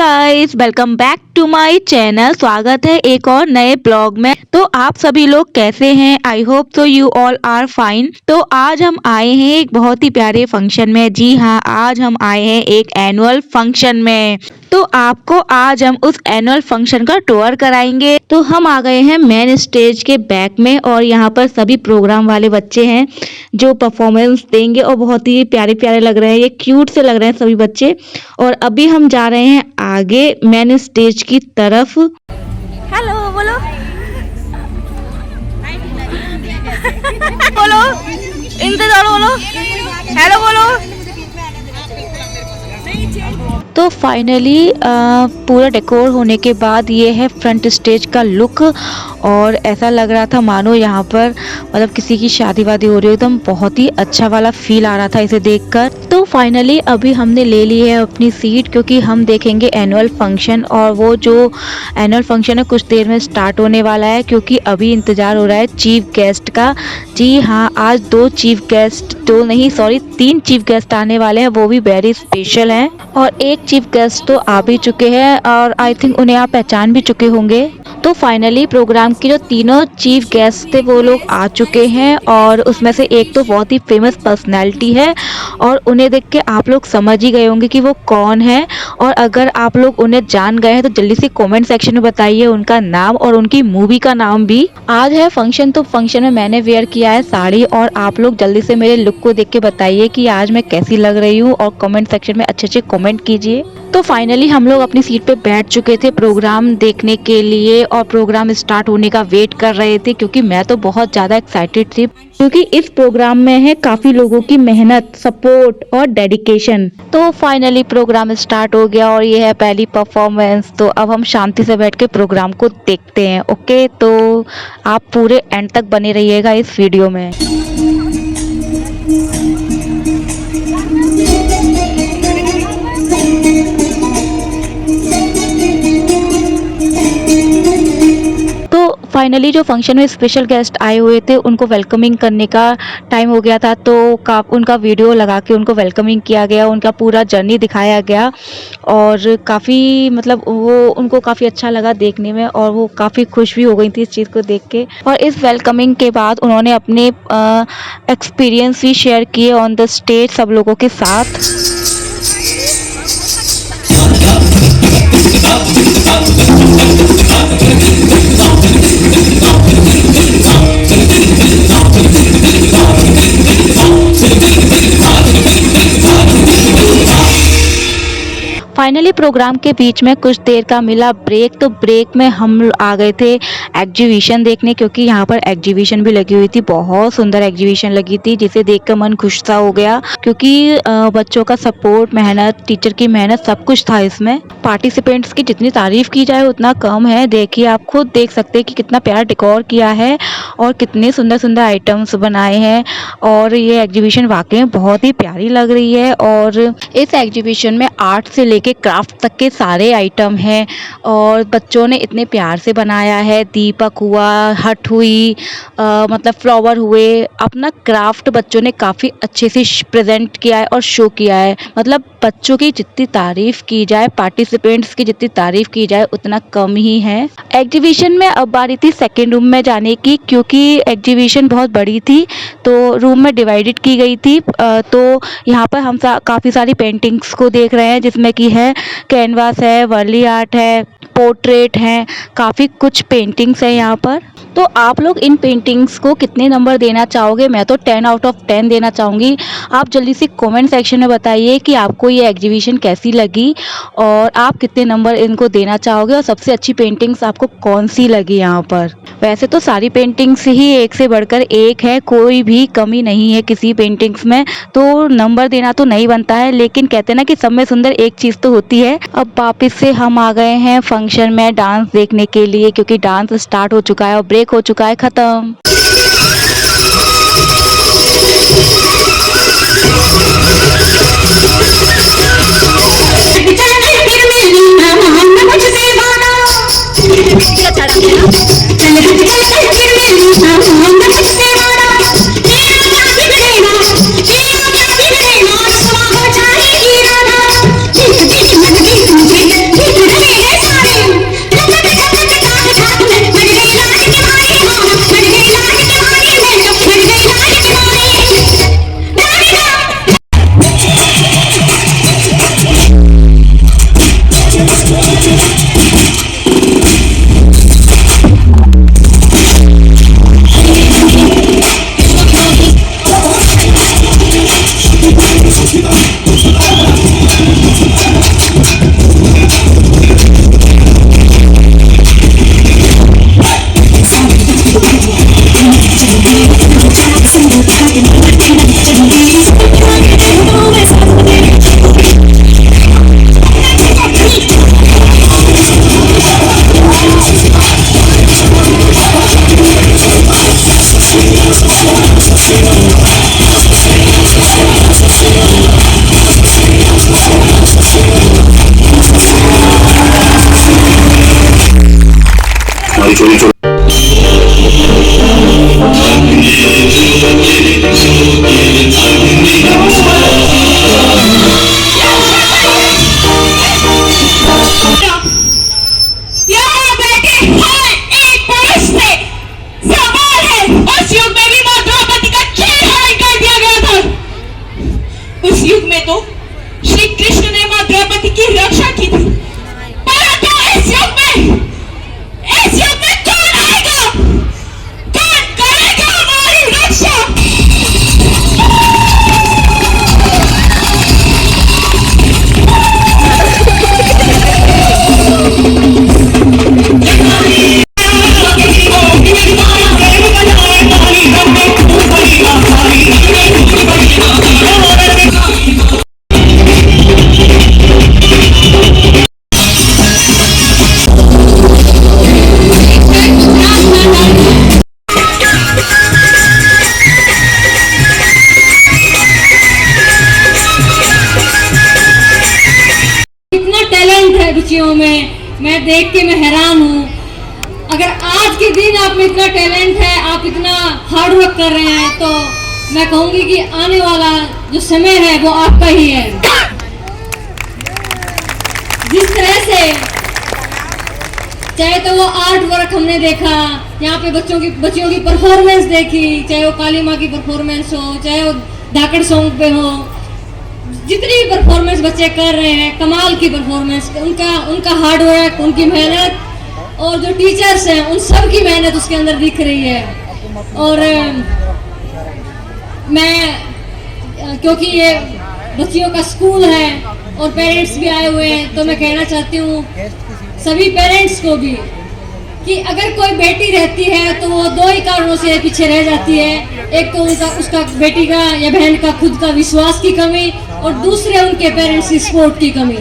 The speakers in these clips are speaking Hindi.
Guys, welcome back to my channel. स्वागत है एक और नए ब्लॉग में। तो आप सभी लोग कैसे हैं? I hope so you all are fine. तो आज हम आए हैं एक बहुत ही प्यारे फंक्शन में। जी हाँ, आज हम आए हैं एक एनुअल फंक्शन में। तो आपको आज हम उस एनुअल फंक्शन का टूर कराएंगे। तो हम आ गए हैं मेन स्टेज के बैक में और यहाँ पर सभी प्रोग्राम वाले बच्चे हैं जो परफॉर्मेंस देंगे और बहुत ही प्यारे प्यारे लग रहे हैं। ये क्यूट से लग रहे हैं सभी बच्चे। और अभी हम जा रहे हैं आगे मेन स्टेज की तरफ। हेलो बोलो बोलो इंतजार बोलो हेलो बोलो। तो फाइनली पूरा डेकोर होने के बाद ये है फ्रंट स्टेज का लुक। और ऐसा लग रहा था मानो यहाँ पर मतलब किसी की शादी वादी हो रही हो। एकदम बहुत ही अच्छा वाला फील आ रहा था इसे देखकर। तो फाइनली अभी हमने ले ली है अपनी सीट क्योंकि हम देखेंगे एनुअल फंक्शन। और वो जो एनुअल फंक्शन है कुछ देर में स्टार्ट होने वाला है क्योंकि अभी इंतज़ार हो रहा है चीफ गेस्ट का। जी हाँ, आज तीन चीफ गेस्ट आने वाले हैं, वो भी वेरी स्पेशल हैं। और एक चीफ गेस्ट तो आ भी चुके हैं और आई थिंक उन्हें आप पहचान भी चुके होंगे। तो फाइनली प्रोग्राम की जो तीनों चीफ गेस्ट थे वो लोग आ चुके हैं और उसमें से एक तो बहुत ही फेमस पर्सनैलिटी है और उन्हें देख के आप लोग समझ ही गए होंगे कि वो कौन है। और अगर आप लोग उन्हें जान गए हैं तो जल्दी से कमेंट सेक्शन में बताइए उनका नाम और उनकी मूवी का नाम भी। आज है फंक्शन, तो फंक्शन में मैंने वेयर किया है साड़ी और आप लोग जल्दी से मेरे लुक को देख के बताइए कि आज मैं कैसी लग रही हूँ और कमेंट सेक्शन में अच्छे अच्छे कमेंट कीजिए। तो फाइनली हम लोग अपनी सीट पे बैठ चुके थे प्रोग्राम देखने के लिए और प्रोग्राम स्टार्ट होने का वेट कर रहे थे क्योंकि मैं तो बहुत ज़्यादा एक्साइटेड थी क्योंकि इस प्रोग्राम में है काफ़ी लोगों की मेहनत, सपोर्ट और डेडिकेशन। तो फाइनली प्रोग्राम स्टार्ट हो गया और ये है पहली परफॉर्मेंस। तो अब हम शांति से बैठ के प्रोग्राम को देखते हैं। ओके, तो आप पूरे एंड तक बने रहिएगा इस वीडियो में। फाइनली जो फंक्शन में स्पेशल गेस्ट आए हुए थे उनको वेलकमिंग करने का टाइम हो गया था। तो उनका वीडियो लगा के उनको वेलकमिंग किया गया, उनका पूरा जर्नी दिखाया गया और काफ़ी मतलब वो उनको काफ़ी अच्छा लगा देखने में और वो काफ़ी खुश भी हो गई थी इस चीज़ को देख के। और इस वेलकमिंग के बाद उन्होंने अपने एक्सपीरियंस भी शेयर किए ऑन द स्टेज सब लोगों के साथ। फाइनली प्रोग्राम के बीच में कुछ देर का मिला ब्रेक। तो ब्रेक में हम आ गए थे एग्जीबिशन देखने क्योंकि यहाँ पर एग्जीबिशन भी लगी हुई थी। बहुत सुंदर एग्जीबिशन लगी थी जिसे देखकर मन खुश सा हो गया क्योंकि बच्चों का सपोर्ट, मेहनत, टीचर की मेहनत सब कुछ था इसमें। पार्टिसिपेंट्स की जितनी तारीफ की जाए उतना कम है। देखिए, आप खुद देख सकते हैं कि कितना प्यारा डेकोर किया है और कितने सुंदर सुंदर आइटम्स बनाए हैं और ये एग्जीबिशन वाकई में बहुत ही प्यारी लग रही है। और इस एग्जीबिशन में आर्ट से लेके क्राफ्ट तक के सारे आइटम हैं और बच्चों ने इतने प्यार से बनाया है। दीपक हुआ, हट हुई, मतलब फ्लावर हुए, अपना क्राफ्ट बच्चों ने काफ़ी अच्छे से प्रेजेंट किया है और शो किया है। मतलब बच्चों की जितनी तारीफ की जाए, पार्टिसिपेंट्स की जितनी तारीफ की जाए उतना कम ही है। एग्जीबिशन में अब बारी थी सेकेंड रूम में जाने की क्योंकि एग्जीबिशन बहुत बड़ी थी तो रूम में डिवाइडेड की गई थी। तो यहाँ पर हम काफ़ी सारी पेंटिंग्स को देख रहे हैं जिसमें कि है कैनवास है, वर्ली आर्ट है, पोर्ट्रेट है, काफ़ी कुछ पेंटिंग्स है यहाँ पर। तो आप लोग इन पेंटिंग्स को कितने नंबर देना चाहोगे? मैं तो 10 आउट ऑफ 10 देना चाहूँगी। आप जल्दी से कमेंट सेक्शन में बताइए कि आपको ये एग्जीबिशन कैसी लगी और आप कितने नंबर इनको देना चाहोगे और सबसे अच्छी पेंटिंग्स आपको कौन सी लगी यहाँ पर। वैसे तो सारी पेंटिंग्स ही एक से बढ़कर एक है, कोई भी कमी नहीं है किसी पेंटिंग्स में, तो नंबर देना तो नहीं बनता है। लेकिन कहते हैं ना कि सब में सुंदर एक चीज़ तो होती है। अब वापस से हम आ गए हैं फंक्शन में डांस देखने के लिए क्योंकि डांस स्टार्ट हो चुका है और ब्रेक हो चुका है ख़त्म। शादी चोरी चोरी यहाँ बैठे हर एक पुरुष से सवाल है। उस युग में भी माँ द्रौपदी का चीरहरण कर दिया गया था। उस युग में तो श्री कृष्ण ने माँ द्रौपदी की रक्षा की थी, परंतु इस युग में कौन आएगा, कौन करेगा हमारी रक्षा? इतना टैलेंट है बच्चियों में, मैं देख के मैं हैरान हूँ। अगर आज के दिन आप में इतना टैलेंट है, आप इतना हार्ड वर्क कर रहे हैं, तो मैं कहूँगी कि आने वाला जो समय है वो आपका ही है। जिस तरह से चाहे तो वो आर्ट वर्क हमने देखा, यहाँ पे बच्चियों की परफॉर्मेंस देखी, चाहे वो काली माँ की परफॉर्मेंस हो, चाहे वो धाकड़ सॉन्ग पे हो, जितनी भी परफॉर्मेंस बच्चे कर रहे हैं, कमाल की परफॉर्मेंस, उनका हार्ड वर्क, उनकी मेहनत, और जो टीचर्स हैं उन सब की मेहनत उसके अंदर दिख रही है। और मैं क्योंकि ये बच्चियों का स्कूल है और पेरेंट्स भी आए हुए हैं, तो मैं कहना चाहती हूँ सभी पेरेंट्स को भी कि अगर कोई बेटी रहती है तो वो दो ही कारणों से पीछे रह जाती है। एक तो उसका बेटी का या बहन का खुद का विश्वास की कमी, और दूसरे उनके पेरेंट्स की सपोर्ट की कमी।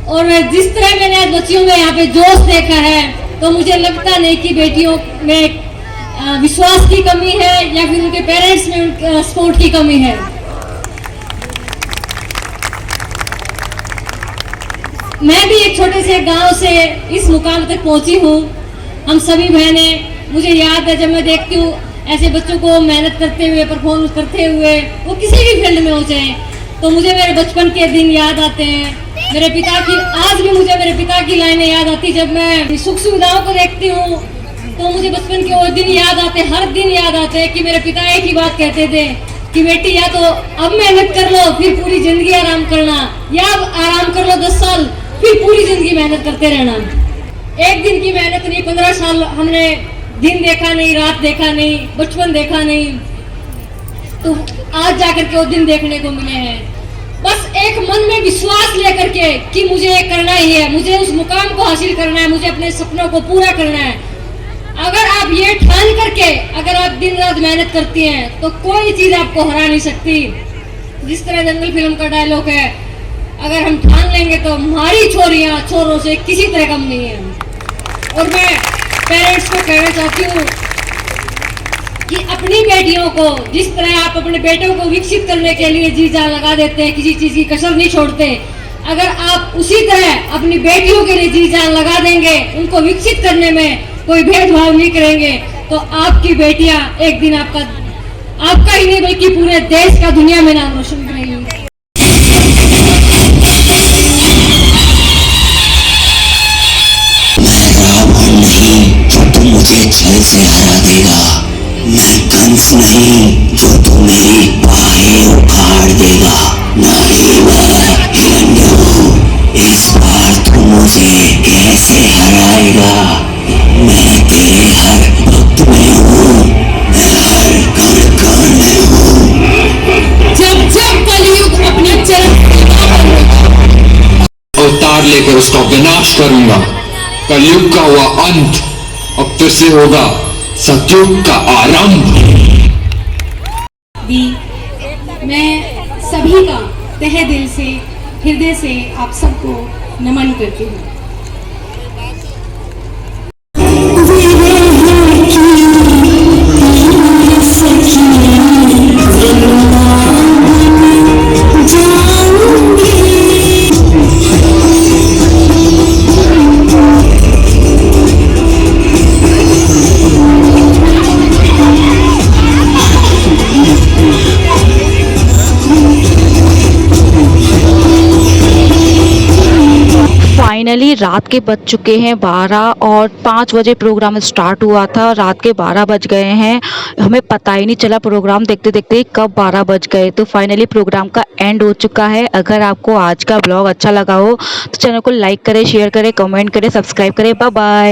और जिस तरह मैंने आज बच्चियों में यहाँ पे जोश देखा है, तो मुझे लगता नहीं कि बेटियों में विश्वास की कमी है या फिर उनके पेरेंट्स में सपोर्ट की कमी है। मैं भी एक छोटे से गांव से इस मुकाम तक पहुंची हूँ। हम सभी बहनें, मुझे याद है जब मैं देखती हूँ ऐसे बच्चों को मेहनत करते हुए, परफॉर्मेंस करते हुए, वो किसी भी फील्ड में हो जाए, तो मुझे मेरे बचपन के दिन याद आते हैं। मेरे पिता की, आज भी मुझे मेरे पिता की लाइनें याद आती। जब मैं सुख सुविधाओं को देखती हूँ तो मुझे बचपन के वो दिन याद आते, हर दिन याद आते हैं कि मेरे पिता एक ही बात कहते थे कि बेटी या तो अब मेहनत कर लो फिर पूरी जिंदगी आराम करना, या अब आराम कर लो 10 साल फिर पूरी जिंदगी मेहनत करते रहना। एक दिन की मेहनत नहीं, 15 साल हमने दिन देखा नहीं, रात देखा नहीं, बचपन देखा नहीं, तो आज जाकर के वो दिन देखने को मिले हैं। बस एक मन में विश्वास लेकर के कि मुझे ये करना ही है, मुझे उस मुकाम को हासिल करना है, मुझे अपने सपनों को पूरा करना है। अगर आप ये ठान करके अगर आप दिन रात मेहनत करती हैं तो कोई चीज आपको हरा नहीं सकती। जिस तरह जंगल फिल्म का डायलॉग है, अगर हम ठान लेंगे तो हमारी छोरियां छोरों से किसी तरह कम नहीं है। और मैं पेरेंट्स को कहना चाहती हूँ कि अपनी बेटियों को जिस तरह आप अपने बेटों को विकसित करने के लिए जी जान लगा देते हैं, किसी चीज की कसर नहीं छोड़ते, अगर आप उसी तरह अपनी बेटियों के लिए जी जान लगा देंगे, उनको विकसित करने में कोई भेदभाव नहीं करेंगे, तो आपकी बेटियां एक दिन आपका ही नहीं बल्कि पूरे देश का, दुनिया में नाम रोशन करेंगी। मैं रावण नहीं जो तुम मुझे जल से हरा देगा, मैं कंस नहीं जो तुम मेरी बाहें उखाड़ देगा, नहीं मैं हिरण्य हूँ, इस बार तू मुझे कैसे हराएगा? मैं तेरे हर भक्त में हूँ, मैं हर कण कण में हूँ। जब जब कलयुग अपने अवतार लेकर उसका विनाश करूंगा। कलयुग का हुआ अंत अब फिर से होगा सतयुग का आरंभ। मैं सभी का तहे दिल से, हृदय से आप सबको नमन करती हूँ। फाइनली रात के बज चुके हैं 12 और 5 बजे प्रोग्राम स्टार्ट हुआ था, रात के 12 बज गए हैं। हमें पता ही नहीं चला प्रोग्राम देखते देखते कब 12 बज गए। तो फाइनली प्रोग्राम का एंड हो चुका है। अगर आपको आज का ब्लॉग अच्छा लगा हो तो चैनल को लाइक करें, शेयर करें, कमेंट करें, सब्सक्राइब करें। Bye bye.